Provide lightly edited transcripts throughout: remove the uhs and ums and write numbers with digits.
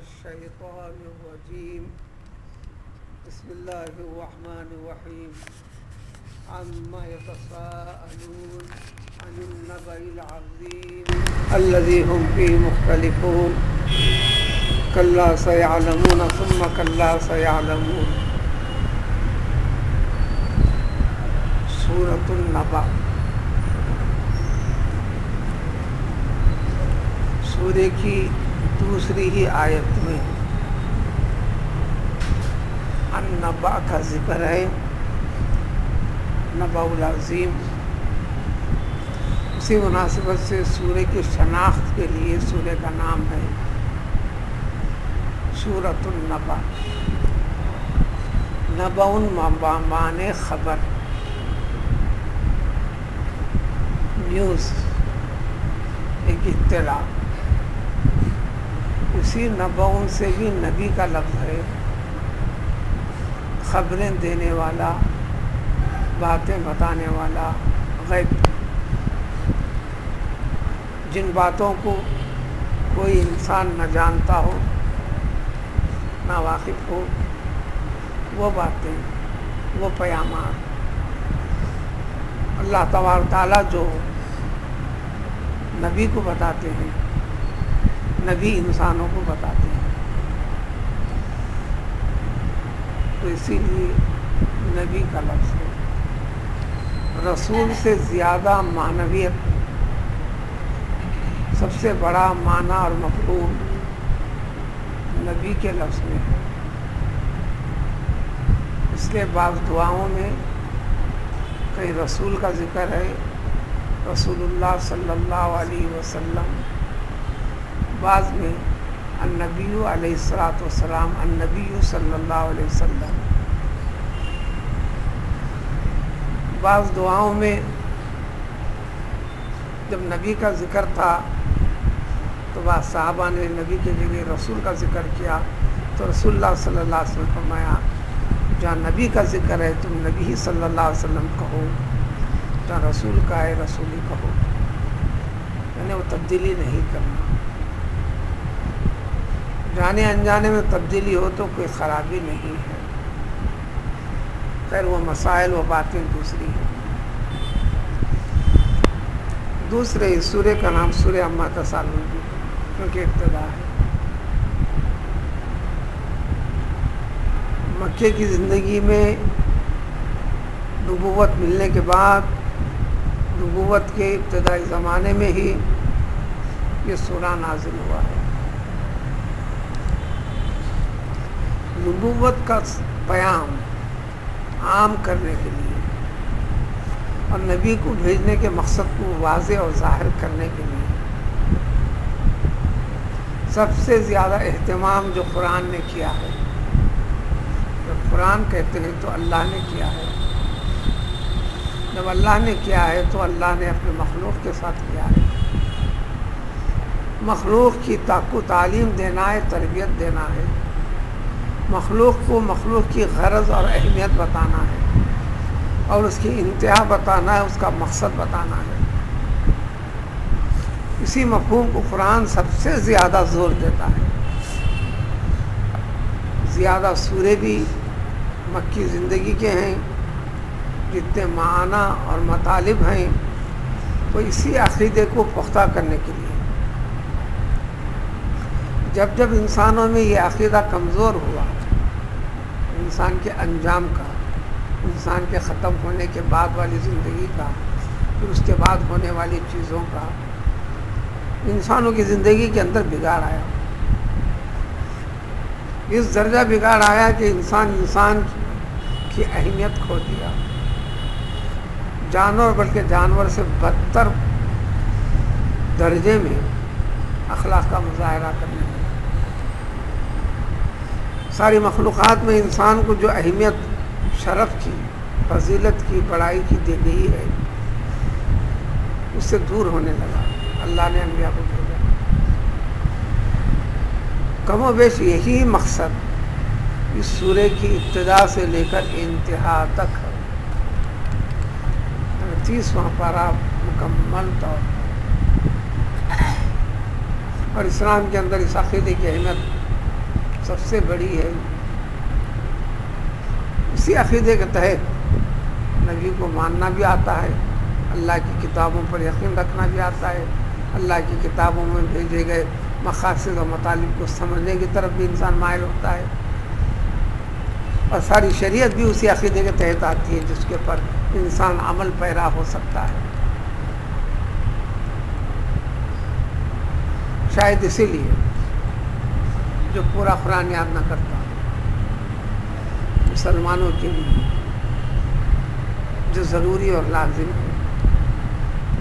الشيطان الرجيم بسم الله الرحمن الرحيم عما يتساءلون عن النبأ العظيم الذي هم فيه مختلفون كلا سيعلمون ثم كلا سيعلمون سورة النبأ سورے کی دوسری ہی آیت میں النبأ کا ذکر ہے. نبأ العظیم اسی مناسبت سے سورے کی شناخت کے لیے سورے کا نام ہے سورۃ النبأ. نبأ معنی خبر، نیوز، ایک اطلاع. اسی نبأ سے بھی نبی کا لفظ ہے، خبریں دینے والا، باتیں بتانے والا، غیب. جن باتوں کو کوئی انسان نہ جانتا ہو، نہ واقف ہو، وہ باتیں، وہ پیامات اللہ تبارک تعالیٰ جو نبی کو بتاتے ہیں، نبی انسانوں کو بتاتے ہیں. تو اسی لیے نبی کا لفظ ہے. رسول سے زیادہ معنویت، سب سے بڑا معنی اور مفہوم نبی کے لفظ میں ہے. اس کے بعض دعاؤں میں کہیں رسول کا ذکر ہے، رسول اللہ صلی اللہ علیہ وسلم. بعض میں النبی علیہ الصلاۃ والسلام، النبی صلی اللہ علیہ وسلم. بعض دعاؤں میں جب نبی کا ذکر تھا تو بعض صحابہ نے نبی کے جگہ رسول کا ذکر کیا، تو رسول اللہ صلی اللہ علیہ وسلم فرمایا جہاں نبی کا ذکر ہے تم نبی صلی اللہ علیہ وسلم کہو، جہاں رسول کا ہے رسول ہی کہو. یعنی وہ تبدیلی نہیں کرنا. جانے انجانے میں تبدیلی ہو تو کوئی خرابی نہیں ہے. خیر وہ مسائل و باتیں دوسری ہیں. دوسرے سورے کا نام سورہ عما تسألون بھی، کیونکہ ابتدا ہے. مکے کی زندگی میں نبوت ملنے کے بعد، نبوت کے ابتدائی زمانے میں ہی یہ سورہ نازل ہوا ہے. نبوت کا پیام عام کرنے کے لیے اور نبی کو بھیجنے کے مقصد کو واضح اور ظاہر کرنے کے لیے سب سے زیادہ اہتمام جو قرآن نے کیا ہے، جب قرآن کہتے ہیں تو اللہ نے کیا ہے. جب اللہ نے کیا ہے تو اللہ نے اپنے مخلوق کے ساتھ کیا ہے. مخلوق کی تعلیم دینا ہے، تربیت دینا ہے. مخلوق کو مخلوق کی غرض اور اہمیت بتانا ہے، اور اس کی انتہا بتانا ہے، اس کا مقصد بتانا ہے. اسی مفہوم کو قرآن سب سے زیادہ زور دیتا ہے. زیادہ سورے بھی مکی زندگی کے ہیں، جتنے معنی اور مطالب ہیں وہ اسی عقیدے کو پختہ کرنے کے لیے. جب جب انسانوں میں یہ عقیدہ کمزور ہوا، انسان کے انجام کا، انسان کے ختم ہونے کے بعد والی زندگی کا، پھر اس کے بعد ہونے والی چیزوں کا، انسانوں کی زندگی کے اندر بگاڑ آیا. اس درجہ بگاڑ آیا کہ انسان کی اہمیت کھو دیا. جانور بلکہ جانور سے بدتر درجے میں اخلاق کا مظاہرہ کرنے لگا. ساری مخلوقات میں انسان کو جو اہمیت، شرف کی، فضیلت کی، بڑائی کی دی گئی ہے، اس سے دور ہونے لگا. اللہ نے انبیاء کو بھیجا. کم و بیش یہی مقصد اس سورے کی ابتدا سے لے کر انتہا تک ہے. 30واں پارہ مکمل طور پر. اور اسلام کے اندر اس عقیدے کی اہمیت سب سے بڑی ہے. اسی عقیدے کے تحت نبی کو ماننا بھی آتا ہے، اللہ کی کتابوں پر یقین رکھنا بھی آتا ہے، اللہ کی کتابوں میں بھیجے گئے مقاصد و مطالب کو سمجھنے کی طرف بھی انسان مائل ہوتا ہے، اور ساری شریعت بھی اسی عقیدے کے تحت آتی ہے جس کے پر انسان عمل پیرا ہو سکتا ہے. شاید اسی لیے جو پورا قرآن یاد نہ کرتا مسلمانوں کے لیے جو ضروری اور لازم ہے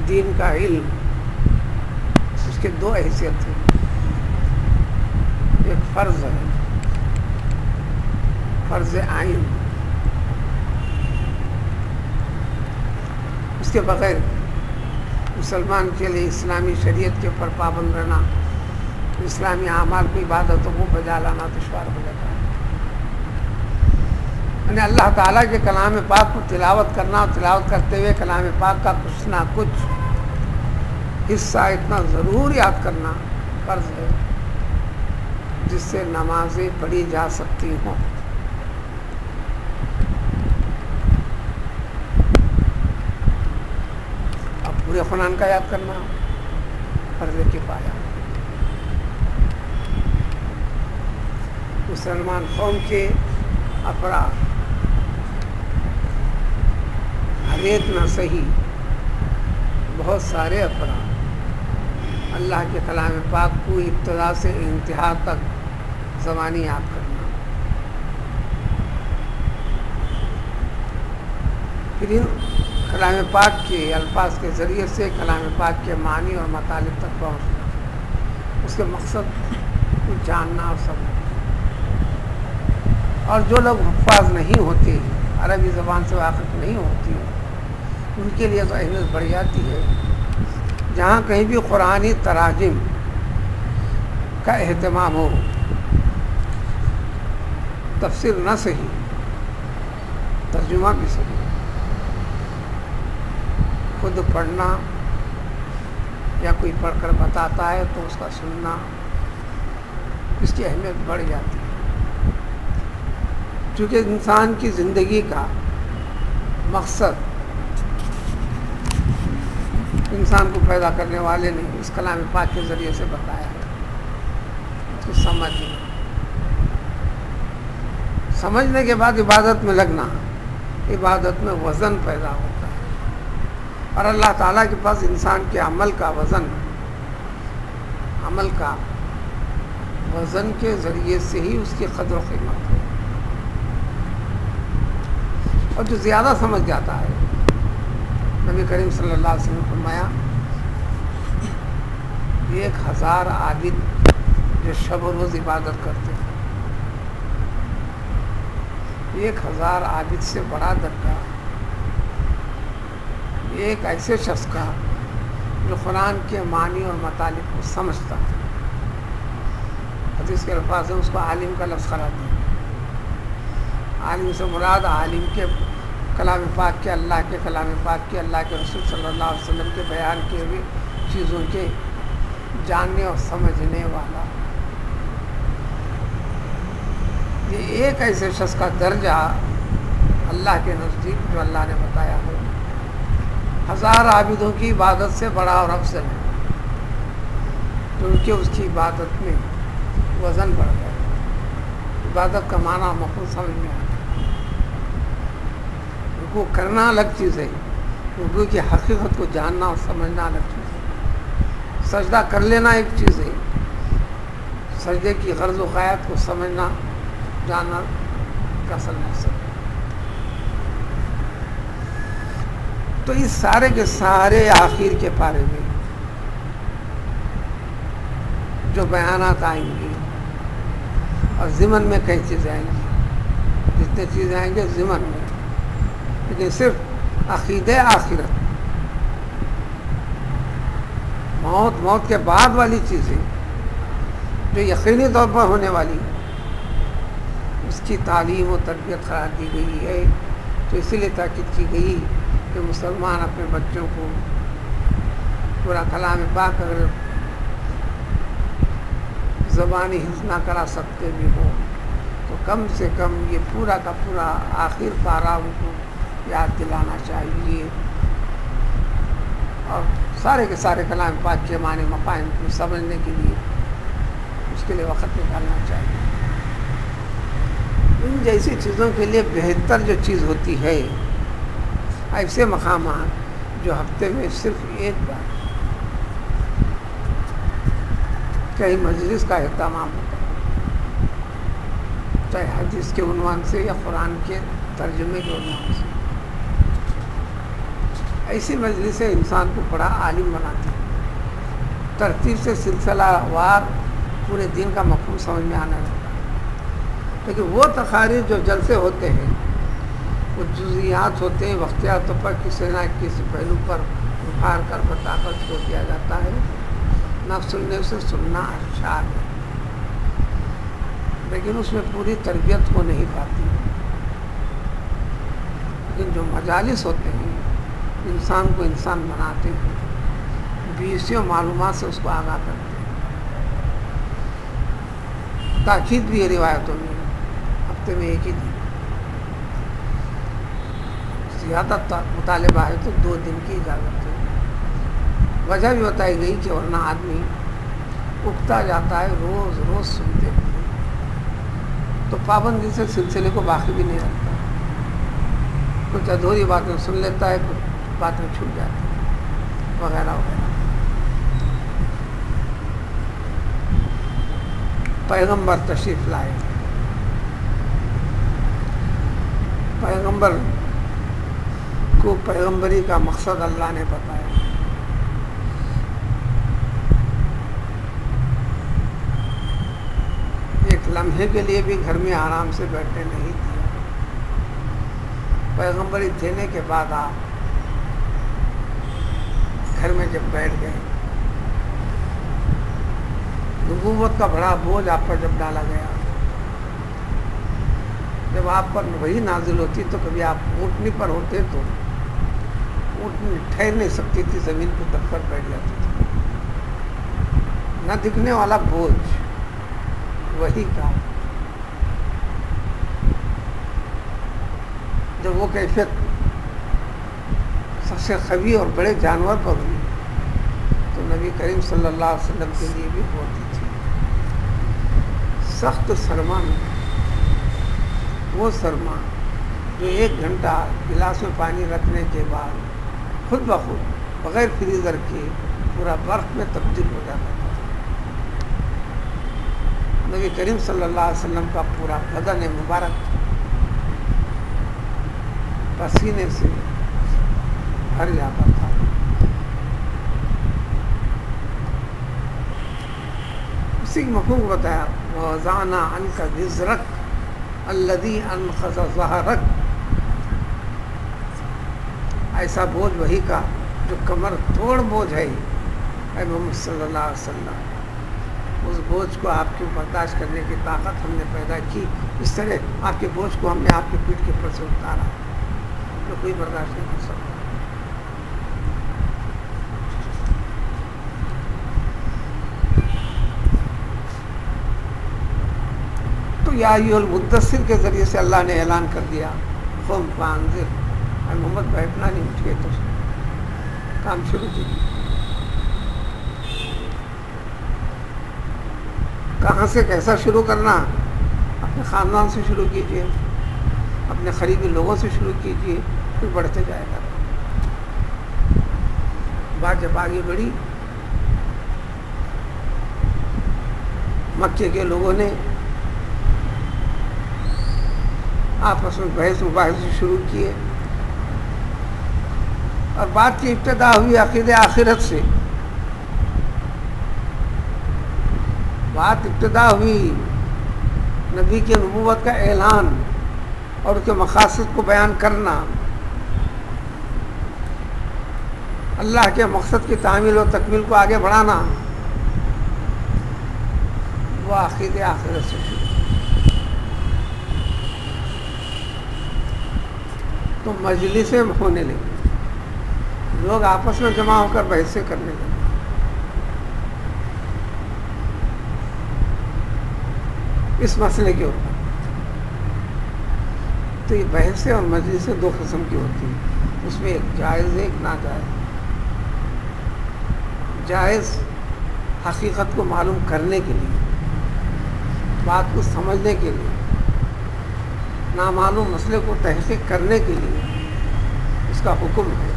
دین کا علم، اس کے دو حیثیت ہیں. ایک فرض ہے، فرض عین، اس کے بغیر مسلمان کے لیے اسلامی شریعت کے اوپر پابند رہنا، اسلامی اعمال کی عبادتوں کو بجا لانا دشوار ہو جاتا ہے. یعنی اللہ تعالیٰ کے کلام پاک کو تلاوت کرنا، تلاوت کرتے ہوئے کلام پاک کا کچھ نہ کچھ حصہ اتنا ضرور یاد کرنا فرض ہے جس سے نمازیں پڑھی جا سکتی ہوں. اب پورے قرآن کا یاد کرنا فرض کفایہ. مسلمان قوم کے افراد ہر ایک نہ صحیح بہت سارے افراد اللہ کے کلام پاک کو ابتدا سے انتہا تک زبانی یاد کرنا، پھر ان کلام پاک کے الفاظ کے ذریعے سے کلام پاک کے معنی اور مطالب تک پہنچنا، اس کے مقصد کو جاننا اور سمجھنا. اور جو لوگ حفاظ نہیں ہوتے، عربی زبان سے واقف نہیں ہوتی، ان کے لیے تو اہمیت بڑھ جاتی ہے. جہاں کہیں بھی قرآنی تراجم کا اہتمام ہو، تفسیر نہ صحیح ترجمہ بھی صحیح، خود پڑھنا یا کوئی پڑھ کر بتاتا ہے تو اس کا سننا، اس کی اہمیت بڑھ جاتی ہے. چونکہ انسان کی زندگی کا مقصد انسان کو پیدا کرنے والے نے اس کلام پاک کے ذریعے سے بتایا ہے. اس کو سمجھنے کے بعد عبادت میں لگنا، عبادت میں وزن پیدا ہوتا ہے، اور اللہ تعالیٰ کے پاس انسان کے عمل کا وزن کے ذریعے سے ہی اس کی قدر و قیمت ہے. اور جو زیادہ سمجھ جاتا ہے، نبی کریم صلی اللہ علیہ وسلم نے فرمایا 1000 عابد جو شب و روز عبادت کرتے ہیں، 1000 عابد سے بڑا درجہ ایک ایسے شخص کا جو قرآن کے معنی اور مطالب کو سمجھتا ہے. حدیث کے الفاظ ہیں، اس کو عالم کا لفظ قرار دیا. عالم سے مراد عالم کے کلام پاک کے، اللہ کے کلام پاک کے، اللہ کے رسول صلی اللہ علیہ وسلم کے بیان کیے ہوئے چیزوں کے جاننے اور سمجھنے والا. یہ ایک ایسے شخص کا درجہ اللہ کے نزدیک جو اللہ نے بتایا ہے 1000 عابدوں کی عبادت سے بڑا اور افضل ہے، کیونکہ اس کی عبادت میں وزن بڑھ گیا. عبادت کا معنی مفہوم سمجھ میں آتا ہے. رکوع کرنا الگ چیز ہے، رکوع کی حقیقت کو جاننا اور سمجھنا الگ چیز ہے. سجدہ کر لینا ایک چیز ہے، سجدے کی غرض و غایت کو سمجھنا جاننا کا اصل مقصد ہے. تو اس سارے کے سارے آخر کے پارے میں جو بیانات آئیں گے اور ضمن میں کئی چیزیں آئیں گی، جتنے چیزیں آئیں گے ضمن میں، لیکن صرف عقیدہ آخرت، موت کے بعد والی چیزیں جو یقینی طور پر ہونے والی، اس کی تعلیم و تربیت قرار دی گئی ہے. تو اسی لیے تاکید کی گئی کہ مسلمان اپنے بچوں کو پورا کلام پاک اگر زبانی حفظ نہ کرا سکتے بھی ہو تو کم سے کم یہ پورا کا پورا آخر پارہ ان کو یاد دلانا چاہیے، اور سارے کے سارے کلام پاک کے معنی مفاہیم کو سمجھنے کے لیے اس کے لیے وقت نکالنا چاہیے۔ ان جیسی چیزوں کے لیے بہتر جو چیز ہوتی ہے ایسے مقامات جو ہفتے میں صرف ایک بار کئی مجلس کا اہتمام ہوتا ہے، چاہے حدیث کے عنوان سے یا قرآن کے ترجمے کے عنوان سے، ایسی مجلسیں انسان کو بڑا عالم بناتی ہیں، ترتیب سے سلسلہ وار پورے دین کا مفہوم سمجھ میں آنے لگتا ہے۔ لیکن وہ تقاریر جو جلسے ہوتے ہیں وہ جزیات ہوتے ہیں، وقتیاتوں پر کسی نہ کسی پہلو پر ابھار کر بطاقت چھوڑ دیا جاتا ہے، نہ سننے سے سننا اچھا ہے، لیکن اس میں پوری تربیت ہو نہیں پاتی۔ لیکن جو مجالس ہوتے ہیں انسان کو انسان بناتے ہیں، بیسیوں معلومات سے اس کو آگاہ کرتے ہیں۔ تاکید بھی ہے روایتوں میں ہفتے میں ایک ہی دن، زیادہ مطالبہ ہے تو 2 دن کی اجازت ہے۔ وجہ بھی بتائی گئی کہ ورنہ آدمی اگتا جاتا ہے روز روز سنتے ہوئے، تو پابندی سے سلسلے کو باقی بھی نہیں رکھتا، کچھ ادھوری باتیں سن لیتا ہے، کچھ باتیں چھوٹ جاتی ہیں وغیرہ وغیرہ۔ پیغمبر تشریف لائے، پیغمبر کو پیغمبری کا مقصد اللہ نے بتایا۔ ایک لمحے کے لیے بھی گھر میں آرام سے بیٹھنے نہیں دیا۔ پیغمبری دینے کے بعد آپ گھر میں جب بیٹھ گئے، نبوت کا بڑا بوجھ آپ پر جب ڈالا گیا، جب آپ پر وہی نازل ہوتی تو کبھی آپ اونٹنی پر ہوتے تو اونٹنی ٹھہر نہیں سکتی تھی، زمین پہ دب کر بیٹھ جاتی تھی۔ نہ دکھنے والا بوجھ وہی کا، جب وہ کیفیت سب سے قوی اور بڑے جانور پر ہوئی تو نبی کریم صلی اللہ علیہ وسلم کے لیے بھی ہوتی تھی۔ سخت سرما میں وہ سرما جو 1 گھنٹہ گلاس میں پانی رکھنے کے بعد خود بخود بغیر فریزر کے پورا برف میں تبدیل ہو جاتا تھا۔ نبی کریم صلی اللہ علیہ وسلم کا پورا بدن مبارک پسینے سے بھر جاتا تھا۔ اسی کی مفہوم کو بتایا، وَوَضَعْنَا عَنْكَ وِزْرَكَ الَّذِي أَنْقَضَ ظَهْرَكَ، ایسا بوجھ وہی کا جو کمر توڑ بوجھ ہے اے محمد صلی اللہ علیہ وسلم۔ اس بوجھ کو آپ کی برداشت کرنے کی طاقت ہم نے پیدا کی، اس طرح آپ کے بوجھ کو ہم نے آپ کی پیٹھ کے اوپر سے اتارا جو کوئی برداشت نہیں کر سکتا۔ تو یا ایھا المدثر کے ذریعے سے اللہ نے اعلان کر دیا، قم فانذر، اے محمد بیٹھنا نہیں، اٹھ کے تو کام شروع کیجیے۔ کہاں سے کیسا شروع کرنا؟ اپنے خاندان سے شروع کیجیے، اپنے قریبی لوگوں سے شروع کیجیے، پھر بڑھتے جائے گا۔ بات جب آگے بڑھی، مکے کے لوگوں نے آپس میں بحث مباحثے شروع کیے، اور بات کی ابتدا ہوئی عقیدہ آخرت سے۔ بات ابتدا ہوئی نبی کی نبوت کا اعلان اور اس کے مقاصد کو بیان کرنا، اللہ کے مقصد کی تعمیل و تکمیل کو آگے بڑھانا، وہ عقیدہ آخرت سے شروع۔ تو مجلسیں ہونے لگی، لوگ آپس میں جمع ہو کر بحثیں کرنے لگے۔ اس مسئلے کے اوپر. تو یہ بحثیں اور مجلسیں دو قسم کی ہوتی ہیں، اس میں ایک جائز ہے ایک ناجائز. جائز حقیقت کو معلوم کرنے کے لیے، بات کو سمجھنے کے لیے، نامعلوم مسئلے کو تحقیق کرنے کے لیے اس کا حکم ہے،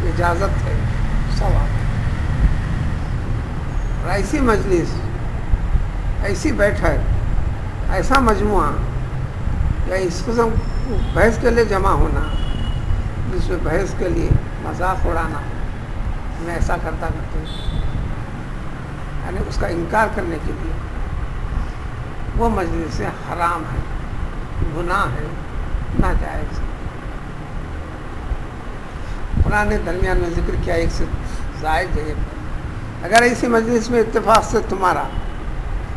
اجازت ہے، ثواب ہے. اور ایسی مجلس، ایسی بیٹھک، ایسا مجموعہ یا اس قسم بحث کے لیے جمع ہونا جس میں بحث کے لیے مذاق اڑانا، میں ایسا کرتا یعنی اس کا انکار کرنے کے لیے، وہ مجلس حرام ہے، گناہ ہے، ناجائز ہے. قرآن نے درمیان میں ذکر کیا ایک سے زائد جگہ پر، اگر ایسی مجلس میں اتفاق سے تمہارا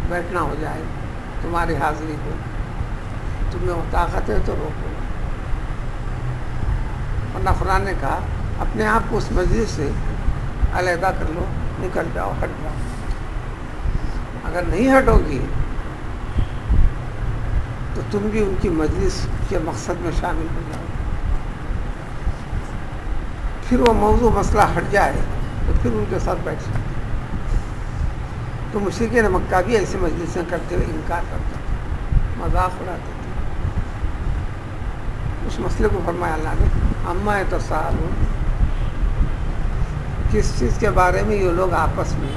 بیٹھنا ہو جائے، تمہاری حاضری ہو، تمہیں وہ طاقت ہے تو روکو. ورنہ قرآن نے کہا اپنے آپ کو اس مجلس سے علیحدہ کر لو، نکل جاؤ، ہٹ جاؤ. اگر نہیں ہٹو گی تو تم بھی ان کی مجلس کے مقصد میں شامل ہو جاؤ. پھر وہ موضوع مسئلہ ہٹ جائے تو پھر ان کے ساتھ بیٹھ سکتے. تو مشرکین مکہ بھی ایسی مجلسیں کرتے ہوئے انکار کرتے تھے، مذاق اڑاتے تھے. اس مسئلے کو فرمایا اللہ نے اما یتساءلون، کس چیز کے بارے میں یہ لوگ آپس میں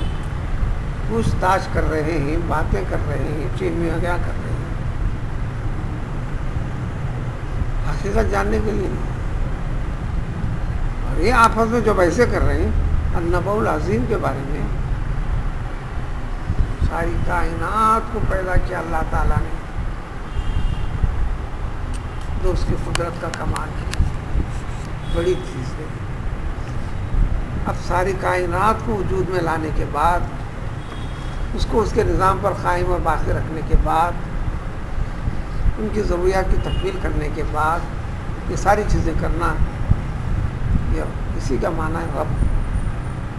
پوچھ تاچھ کر رہے ہیں، باتیں کر رہے ہیں، چینیاں کیا کر رہے ہیں، حقیقت جاننے کے لیے. اور یہ آپس میں جو بحثیں کر رہے ہیں النبأ العظیم کے بارے میں، ساری کائنات کو پیدا کیا اللہ تعالیٰ نے، جو اس کی قدرت کا کمال ہے، بڑی چیز ہے. اب ساری کائنات کو وجود میں لانے کے بعد، اس کو اس کے نظام پر قائم اور باقی رکھنے کے بعد، ان کی ضروریات کی تکمیل کرنے کے بعد، یہ ساری چیزیں کرنا، یہ اسی کا معنی ہے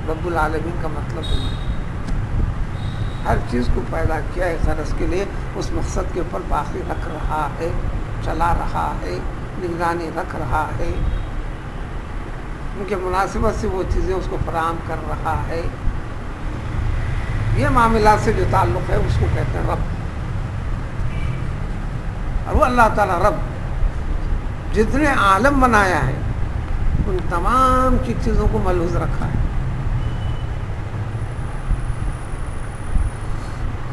رب العالمین کا مطلب ہے. ہر چیز کو پیدا کیا ہے غرض کے لیے، اس مقصد کے اوپر باقی رکھ رہا ہے، چلا رہا ہے، نگرانی رکھ رہا ہے، ان کے مناسبت سے وہ چیزیں اس کو فراہم کر رہا ہے. یہ معاملات سے جو تعلق ہے اس کو کہتے ہیں رب. اور وہ اللہ تعالیٰ رب جتنے عالم بنایا ہے ان تمام کی چیزوں کو ملحوظ رکھا ہے.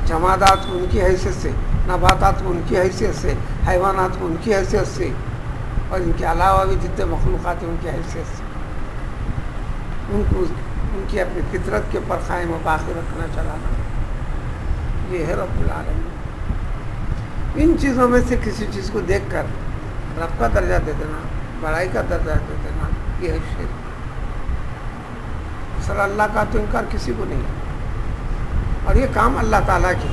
جمادات کو ان کی حیثیت سے، نباتات کو ان کی حیثیت سے، حیوانات کو ان کی حیثیت سے، اور ان کے علاوہ بھی جتنے مخلوقات ہیں ان کی حیثیت سے، ان کو ان کی اپنی فطرت کے پر قائم و باقی رکھنا چلانا، یہ ہے رب العالمین. ان چیزوں میں سے کسی چیز کو دیکھ کر رب کا درجہ دے دینا، بڑائی کا درجہ دے دینا، یہ ہے شرک. اصل اللہ کا تو انکار کسی کو نہیں ہے، اور یہ کام اللہ تعالیٰ کی،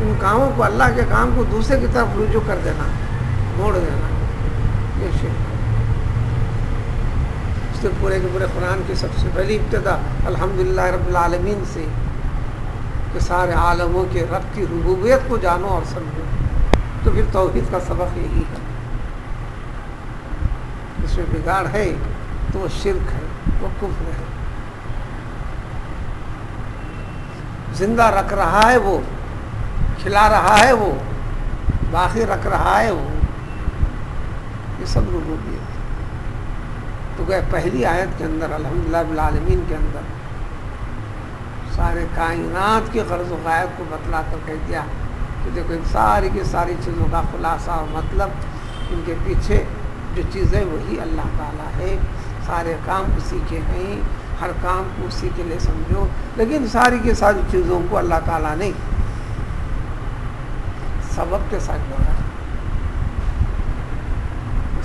ان کاموں کو، اللہ کے کام کو دوسرے کی طرف رجوع کر دینا، موڑ دینا، یہ شرک. اس سے پورے کے پورے قرآن کی سب سے پہلی ابتدا الحمدللہ رب العالمین سے، کہ سارے عالموں کے رب کی ربوبیت کو جانو اور سمجھو. تو پھر توحید کا سبق یہی ہے. اس میں بگاڑ ہے تو وہ شرک ہے، وہ کفر ہے. زندہ رکھ رہا ہے وہ، کھلا رہا ہے وہ، باقی رکھ رہا ہے وہ، یہ سب ربوبیت. تو گئے پہلی آیت کے اندر الحمدللہ رب العالمین کے اندر سارے کائنات کے غرض و غائب کو بتلا کر کہہ دیا کہ دیکھو ان ساری کی ساری چیزوں کا خلاصہ اور مطلب، ان کے پیچھے جو چیز ہے وہی اللہ تعالیٰ ہے. سارے کام اسی کے ہیں، ہر کام کو اسی کے لیے سمجھو. لیکن ساری کی ساری چیزوں کو اللہ تعالیٰ نے سبب کے ساتھ جوڑا.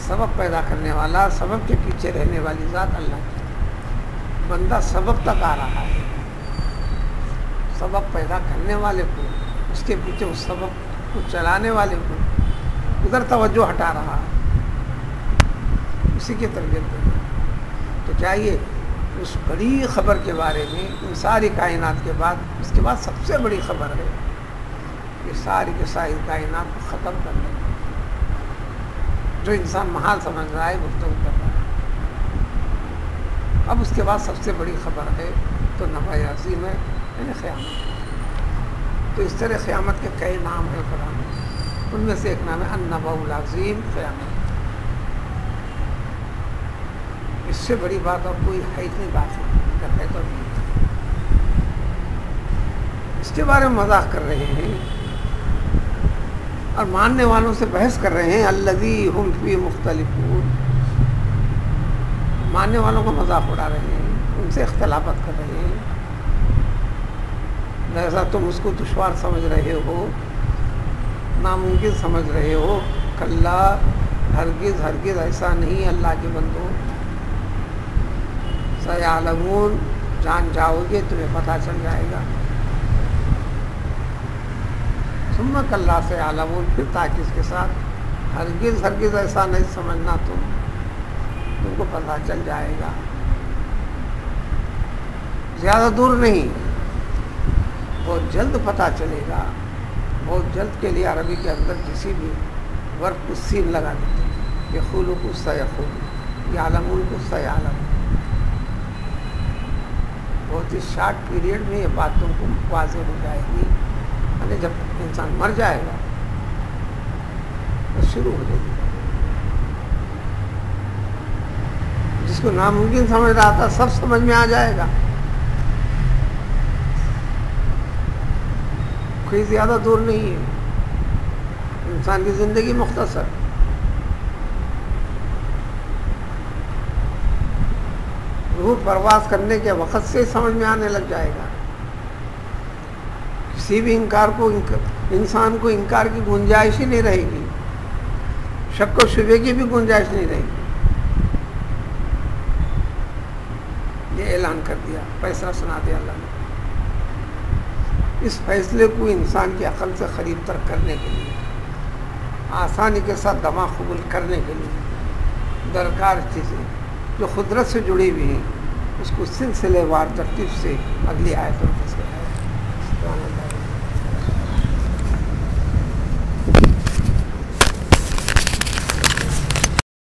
سبب پیدا کرنے والا، سبب کے پیچھے رہنے والی ذات اللہ کی. بندہ سبب تک آ رہا ہے، سبب پیدا کرنے والے کو، اس کے پیچھے اس سبب کو چلانے والے کو ادھر توجہ ہٹا رہا ہے، اسی کی تربیت دینا. تو چاہیے اس بڑی خبر کے بارے میں، ان ساری کائنات کے بعد، اس کے بعد سب سے بڑی خبر ہے یہ ساری کی ساری کائنات کو ختم کر دیں گے. جو انسان محال سمجھ رہا ہے گفتگو کر رہا ہے. اب اس کے بعد سب سے بڑی خبر ہے تو نبأ عظیم ہے، یعنی قیامت. تو اس طرح قیامت کے کئی نام ہیں قرآن میں. ان میں سے ایک نام ہے النبأ العظیم، قیامت. اس سے بڑی بات اور کوئی ہے ہی نہیں. بات ہے تو نہیں. اس کے بارے میں مذاق کر رہے ہیں اور ماننے والوں سے بحث کر رہے ہیں. الذی ہم فی مختلفون. ماننے والوں کا مذاق اڑا رہے ہیں، ان سے اختلافات کر رہے ہیں. لہذا تم اس کو دشوار سمجھ رہے ہو، ناممکن سمجھ رہے ہو. کلا، ہرگز ہرگز ایسا نہیں. اللہ کے بندو، سیعلمون، جان جاؤ گے، تمہیں پتہ چل جائے گا. ثم کلا سیعلمون، پھر تاکید کے ساتھ ہرگز ہرگز ایسا نہیں سمجھنا، تم کو پتہ چل جائے گا. زیادہ دور نہیں، بہت جلد پتہ چلے گا. بہت جلد کے لیے عربی کے اندر کسی بھی ورب کو سین لگا دیتے ہیں. یقول کو سیقول، یعلمون کو سیعلمون. بہت ہی شارٹ پیریڈ میں یہ بات تم کو واضح ہو جائے گی. یعنی جب انسان مر جائے گا تو شروع ہو جائے گی. جس کو ناممکن سمجھ رہا تھا سب سمجھ میں آ جائے گا. کوئی زیادہ دور نہیں ہے. انسان کی زندگی مختصر. روح پرواز کرنے کے وقت سے سمجھ میں آنے لگ جائے گا. کسی بھی انسان کو انکار کی گنجائش ہی نہیں رہے گی. شک و شبے کی بھی گنجائش نہیں رہے گی. یہ اعلان کر دیا، فیصلہ سنا دیا اللہ نے. اس فیصلے کو انسان کی عقل سے قریب تر کرنے کے لیے، آسانی کے ساتھ دماغ قبول کرنے کے لیے درکار چیزیں جو قدرت سے جڑی ہوئی ہیں، اس کو سلسلے وار ترتیب سے اگلی آیتوں میں